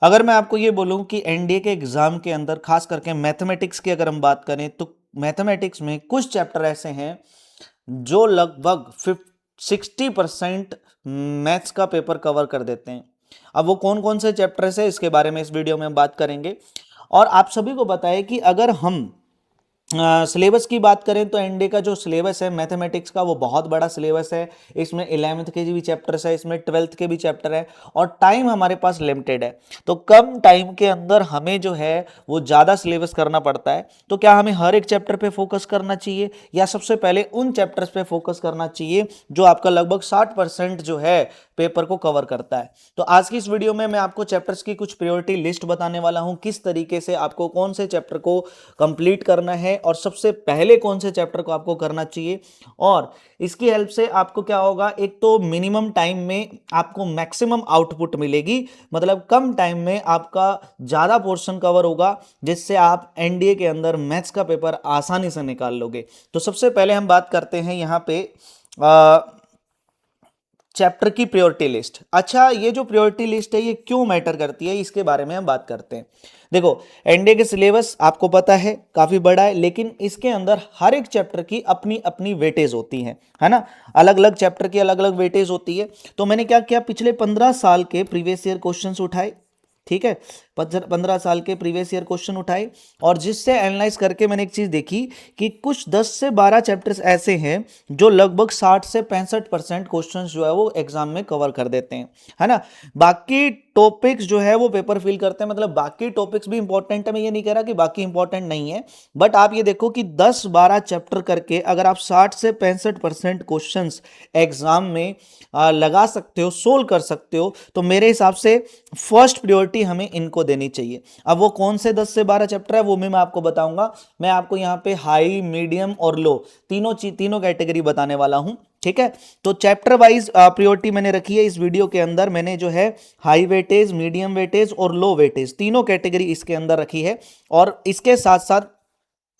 अगर मैं आपको ये बोलूं कि एनडीए के एग्जाम के अंदर खास करके मैथमेटिक्स की अगर हम बात करें तो मैथमेटिक्स में कुछ चैप्टर ऐसे हैं जो लगभग 60% मैथ्स का पेपर कवर कर देते हैं। अब वो कौन कौन से चैप्टर्स है इसके बारे में इस वीडियो में हम बात करेंगे। और आप सभी को पता है कि अगर हम सिलेबस की बात करें तो एनडीए का जो सिलेबस है मैथमेटिक्स का वो बहुत बड़ा सिलेबस है। इसमें 11th के भी चैप्टर्स है, इसमें 12th के भी चैप्टर है और टाइम हमारे पास लिमिटेड है। तो कम टाइम के अंदर हमें जो है वो ज़्यादा सिलेबस करना पड़ता है। तो क्या हमें हर एक चैप्टर पे फोकस करना चाहिए या सबसे पहले उन चैप्टर्स पे फोकस करना चाहिए जो आपका लगभग 60% जो है पेपर को कवर करता है। तो आज की इस वीडियो में मैं आपको चैप्टर्स की कुछ प्रायोरिटी लिस्ट बताने वाला हूं, किस तरीके से आपको कौन से चैप्टर को कंप्लीट करना है और सबसे पहले कौन से चैप्टर को आपको करना चाहिए। और इसकी हेल्प से आपको क्या होगा, एक तो मिनिमम टाइम में आपको मैक्सिमम आउटपुट मिलेगी, मतलब कम टाइम में आपका ज्यादा पोर्शन कवर होगा जिससे आप एनडीए के अंदर मैथ्स का पेपर आसानी से निकाल लोगे। तो सबसे पहले हम बात करते हैं यहां पे चैप्टर की प्रायोरिटी लिस्ट। अच्छा, ये जो प्रायोरिटी लिस्ट है ये क्यों मैटर करती है इसके बारे में हम बात करते हैं। देखो, एनडीए के सिलेबस आपको पता है काफी बड़ा है, लेकिन इसके अंदर हर एक चैप्टर की अपनी अपनी वेटेज होती है ना। अलग अलग चैप्टर की अलग अलग वेटेज होती है। तो मैंने क्या किया, पिछले 15 साल के प्रीवियस ईयर क्वेश्चंस उठाए, ठीक है, 15 साल के प्रीवियस ईयर क्वेश्चन उठाए और जिससे एनालाइज करके मैंने एक चीज देखी कि कुछ 10 से 12 चैप्टर्स ऐसे हैं जो लगभग 60 से 65% क्वेश्चंस जो है वो एग्जाम में कवर कर देते हैं, है ना। बाकी टॉपिक्स जो है वो पेपर फिल करते हैं, मतलब बाकी टॉपिक्स भी इंपॉर्टेंट है, मैं ये नहीं कह रहा कि बाकी इंपॉर्टेंट नहीं है, बट आप ये देखो कि 10-12 चैप्टर करके अगर आप 60 से 65% क्वेश्चंस एग्जाम में लगा सकते हो, सोल्व कर सकते हो, तो मेरे हिसाब से फर्स्ट प्रायोरिटी हमें इनको देनी चाहिए। अब वो कौन से 10 से 12 चैप्टर है वो मैं आपको बताऊंगा। मैं आपको यहाँ पे हाई, मीडियम और लो तीनों कैटेगरी बताने वाला हूं, ठीक है। तो चैप्टर वाइज प्रायोरिटी मैंने रखी है इस वीडियो के अंदर। मैंने जो है हाई वेटेज, मीडियम वेटेज और लो वेटेज तीनों कैटेगरी इसके अंदर रखी है। और इसके साथ साथ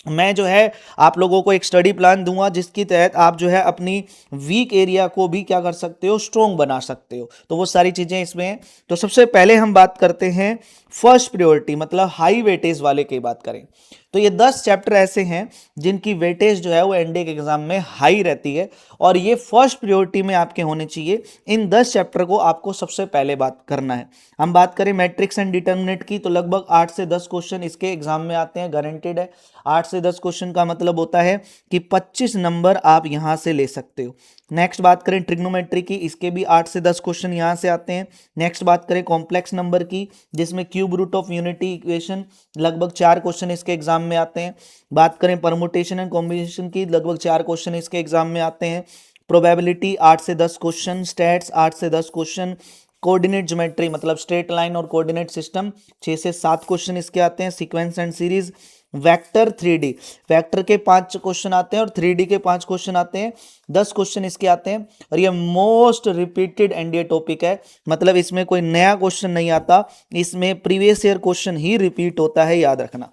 मैं जो है आप लोगों को एक स्टडी प्लान दूंगा जिसकी तहत आप जो है अपनी वीक एरिया को भी क्या कर सकते हो, स्ट्रोंग बना सकते हो। तो वो सारी चीजें इसमें हैं। तो सबसे पहले हम बात करते हैं फर्स्ट प्रायोरिटी, मतलब हाई वेटेज वाले की बात करें तो ये 10 चैप्टर ऐसे हैं जिनकी वेटेज जो है वो एनडीए के एग्जाम में हाई रहती है और ये फर्स्ट प्रायोरिटी में आपके होने चाहिए। इन 10 चैप्टर को आपको सबसे पहले बात करना है। हम बात करें मैट्रिक्स एंड डिटर्मिनेंट की तो लगभग 8 से 10 क्वेश्चन इसके एग्जाम में आते हैं, गारंटेड है। 8 से 10 क्वेश्चन का मतलब होता है कि 25 नंबर आप यहां से ले सकते हो। नेक्स्ट बात करें ट्रिग्नोमेट्री की, इसके भी 8 से 10 क्वेश्चन यहां से आते हैं। नेक्स्ट बात करें कॉम्प्लेक्स नंबर की, जिसमें cube root of unity equation, लगभग 4 क्वेश्चन इसके एग्जाम में आते हैं। बात करें परमुटेशन एंड कॉम्बिनेशन की, लगभग 4 क्वेश्चन इसके एग्जाम में आते हैं। प्रोबेबिलिटी 8 से 10 क्वेश्चन, स्टैट्स 8 से 10 क्वेश्चन, कोऑर्डिनेट ज्योमेट्री मतलब स्ट्रेट लाइन और कोऑर्डिनेट सिस्टम 6 से 7 क्वेश्चन इसके आते हैं। Sequence and series, vector 3D, vector के 5 क्वेश्चन आते हैं और 3D के 5 क्वेश्चन आते हैं, 10 क्वेश्चन इसके आते हैं। और ये मोस्ट रिपीटेड एनडीए टॉपिक है, मतलब इसमें कोई नया क्वेश्चन नहीं आता, इसमें प्रीवियस ईयर क्वेश्चन ही रिपीट होता है, याद रखना,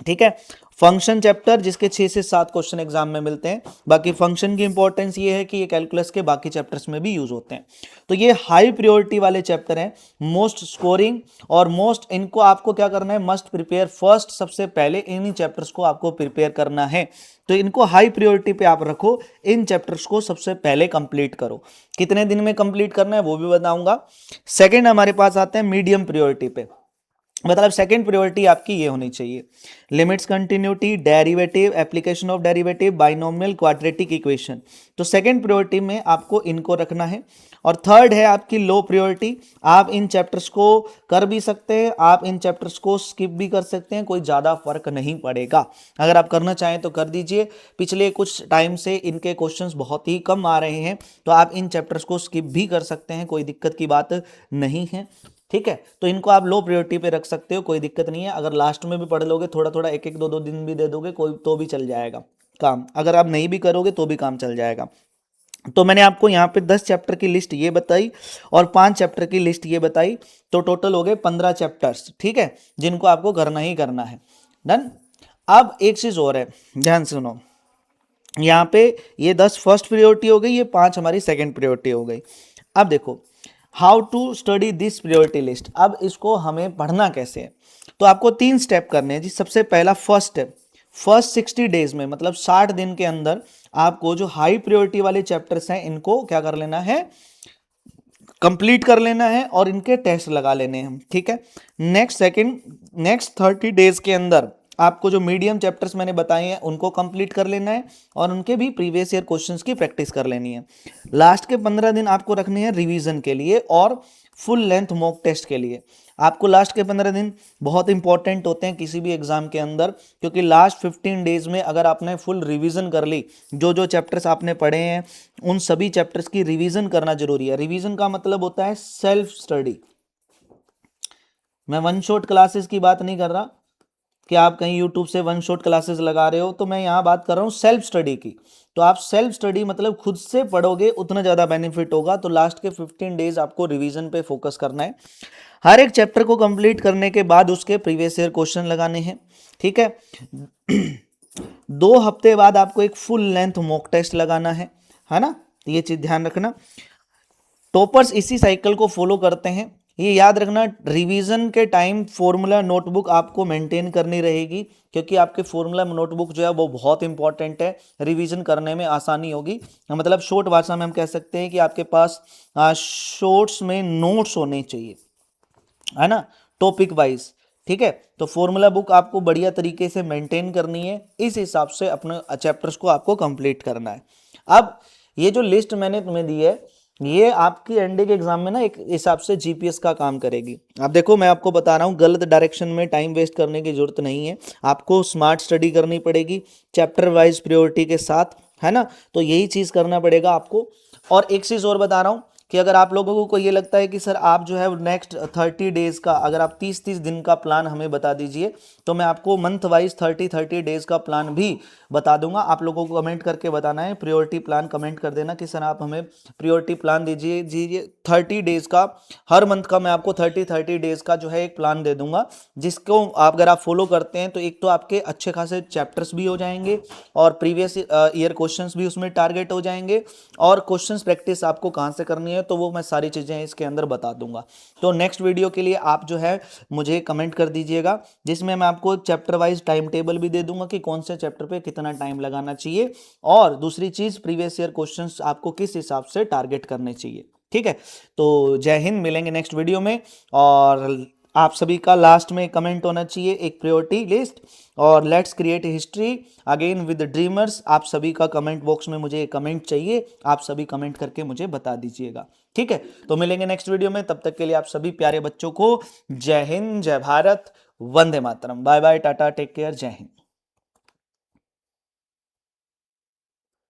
ठीक है। फंक्शन चैप्टर जिसके 6 से 7 क्वेश्चन एग्जाम में मिलते हैं। बाकी फंक्शन की इंपॉर्टेंस ये है कि ये कैलकुलस के बाकी चैप्टर्स में भी यूज होते हैं। तो ये हाई प्रायोरिटी वाले चैप्टर हैं, मोस्ट स्कोरिंग और मोस्ट, इनको आपको क्या करना है, मस्ट प्रिपेयर फर्स्ट, सबसे पहले इन्हीं चैप्टर्स को आपको प्रिपेयर करना है। तो इनको हाई प्रायोरिटी पे आप रखो, इन चैप्टर्स को सबसे पहले कंप्लीट करो। कितने दिन में कंप्लीट करना है वो भी बताऊंगा। सेकेंड हमारे पास आते हैं मीडियम प्रायोरिटी पे, मतलब सेकंड प्रायोरिटी आपकी ये होनी चाहिए, limits, continuity, derivative, application of derivative, binomial, quadratic equation. तो सेकंड प्रायोरिटी में आपको इनको रखना है। और थर्ड है आपकी लो प्रायोरिटी, आप इन चैप्टर्स को कर भी सकते हैं, आप इन चैप्टर्स को स्किप भी कर सकते हैं, कोई ज़्यादा फर्क नहीं पड़ेगा। अगर आप करना चाहें तो कर दीजिए, पिछले कुछ टाइम से इनके क्वेश्चंस बहुत ही कम आ रहे हैं, तो आप इन चैप्टर्स को स्किप भी कर सकते हैं, कोई दिक्कत की बात नहीं है, ठीक है। तो इनको आप लो प्रायोरिटी पे रख सकते हो, कोई दिक्कत नहीं है। अगर लास्ट में भी पढ़ लोगे, थोड़ा थोड़ा एक एक 2-2 दिन भी दे दोगे कोई तो भी चल जाएगा काम, अगर आप नहीं भी करोगे तो भी काम चल जाएगा। तो मैंने आपको यहाँ पे 10 चैप्टर की लिस्ट ये बताई और 5 चैप्टर की लिस्ट ये बताई, तो टोटल हो गए 15 चैप्टर्स, ठीक है, जिनको आपको करना ही करना है। डन। अब एक चीज और है, ध्यान सुनो, यहाँ पे ये 10 फर्स्ट प्रायोरिटी हो गई, ये 5 हमारी सेकेंड प्रायोरिटी हो गई। अब देखो, how to study this priority list. अब इसको हमें पढ़ना कैसे है, तो आपको 3 स्टेप करने हैं जी। सबसे पहला फर्स्ट स्टेप, फर्स्ट 60 डेज में मतलब 60 दिन के अंदर आपको जो हाई प्रायोरिटी वाले चैप्टर्स हैं इनको क्या कर लेना है, कंप्लीट कर लेना है और इनके टेस्ट लगा लेने हैं, ठीक है। नेक्स्ट 30 डेज के अंदर आपको जो मीडियम चैप्टर्स मैंने बताए हैं उनको कंप्लीट कर लेना है और उनके भी प्रीवियस ईयर क्वेश्चंस की प्रैक्टिस कर लेनी है। लास्ट के 15 दिन आपको रखने हैं रिवीजन के लिए और फुल लेंथ मॉक टेस्ट के लिए। आपको लास्ट के 15 दिन बहुत इंपॉर्टेंट होते हैं किसी भी एग्जाम के अंदर, क्योंकि लास्ट 15 डेज में अगर आपने फुल रिवीजन कर ली, जो जो चैप्टर्स आपने पढ़े हैं उन सभी चैप्टर्स की रिवीजन करना जरूरी है। रिवीजन का मतलब होता है सेल्फ स्टडी। मैं वन शॉट क्लासेस की बात नहीं कर रहा कि आप कहीं यूट्यूब से वन शॉट क्लासेस लगा रहे हो, तो मैं यहाँ बात कर रहा हूँ सेल्फ स्टडी की। तो आप सेल्फ स्टडी मतलब खुद से पढ़ोगे उतना ज़्यादा बेनिफिट होगा। तो लास्ट के 15 डेज आपको रिवीजन पे फोकस करना है। हर एक चैप्टर को कंप्लीट करने के बाद उसके प्रीवियस ईयर क्वेश्चन लगाने हैं, ठीक है। 2 हफ्ते बाद आपको एक फुल लेंथ मॉक टेस्ट लगाना है ना, ये चीज़ ध्यान रखना। टॉपर्स इसी साइकिल को फॉलो करते हैं, ये याद रखना। रिवीजन के टाइम फॉर्मूला नोटबुक आपको मेंटेन करनी रहेगी, क्योंकि आपके फॉर्मूला नोटबुक जो है वो बहुत इंपॉर्टेंट है, रिवीजन करने में आसानी होगी। मतलब शॉर्ट भाषा में हम कह सकते हैं कि आपके पास शॉर्ट्स में नोट्स होने चाहिए, है ना, टॉपिक वाइज, ठीक है। तो फॉर्मूला बुक आपको बढ़िया तरीके से मेंटेन करनी है, इस हिसाब से अपने चैप्टर्स को आपको कंप्लीट करना है। अब ये जो लिस्ट मैंने तुम्हें दी है ये आपकी एनडीए के एग्जाम में ना एक हिसाब से जीपीएस का काम करेगी। अब देखो मैं आपको बता रहा हूँ, गलत डायरेक्शन में टाइम वेस्ट करने की जरूरत नहीं है। आपको स्मार्ट स्टडी करनी पड़ेगी चैप्टर वाइज प्रायोरिटी के साथ, है ना। तो यही चीज़ करना पड़ेगा आपको। और एक चीज़ और बता रहा हूँ कि अगर आप लोगों को ये लगता है कि सर आप जो है नेक्स्ट 30 डेज का, अगर आप 30-30 दिन का प्लान हमें बता दीजिए, तो मैं आपको मंथ वाइज 30-30 डेज का प्लान भी बता दूंगा। आप लोगों को कमेंट करके बताना है, प्रायोरिटी प्लान कमेंट कर देना कि सर आप हमें प्रायोरिटी प्लान दीजिए 30 डेज का। हर मंथ का मैं आपको 30-30 डेज का जो है एक प्लान दे दूंगा, जिसको अगर आप फॉलो करते हैं तो एक तो आपके अच्छे खासे चैप्टर्स भी हो जाएंगे और प्रीवियस ईयर क्वेश्चंस भी उसमें टारगेट हो जाएंगे, और क्वेश्चंस प्रैक्टिस आपको कहाँ से करनी है तो वो मैं सारी चीज़ें इसके अंदर बता दूंगा। तो नेक्स्ट वीडियो के लिए आप जो है मुझे कमेंट कर दीजिएगा, जिसमें मैं आपको चैप्टर वाइज टाइम टेबल भी दे दूंगा कि कौन से चैप्टर पे कितना टाइम लगाना चाहिए, और दूसरी चीज़ प्रीवियस ईयर क्वेश्चंस आपको किस हिसाब से टारगेट करने चाहिए, ठीक है। तो जय हिंद, मिलेंगे नेक्स्ट वीडियो में। और आप सभी का लास्ट में कमेंट होना चाहिए एक प्रायोरिटी लिस्ट, और let's create history again with dreamers. आप सभी का कमेंट बॉक्स में मुझे कमेंट चाहिए, आप सभी कमेंट करके मुझे बता दीजिएगा, ठीक है। तो मिलेंगे नेक्स्ट वीडियो में, तब तक के लिए आप सभी प्यारे बच्चों को जय हिंद, जय भारत, वंदे मातरम, bye bye, ta-ta, take care, जय हिंद।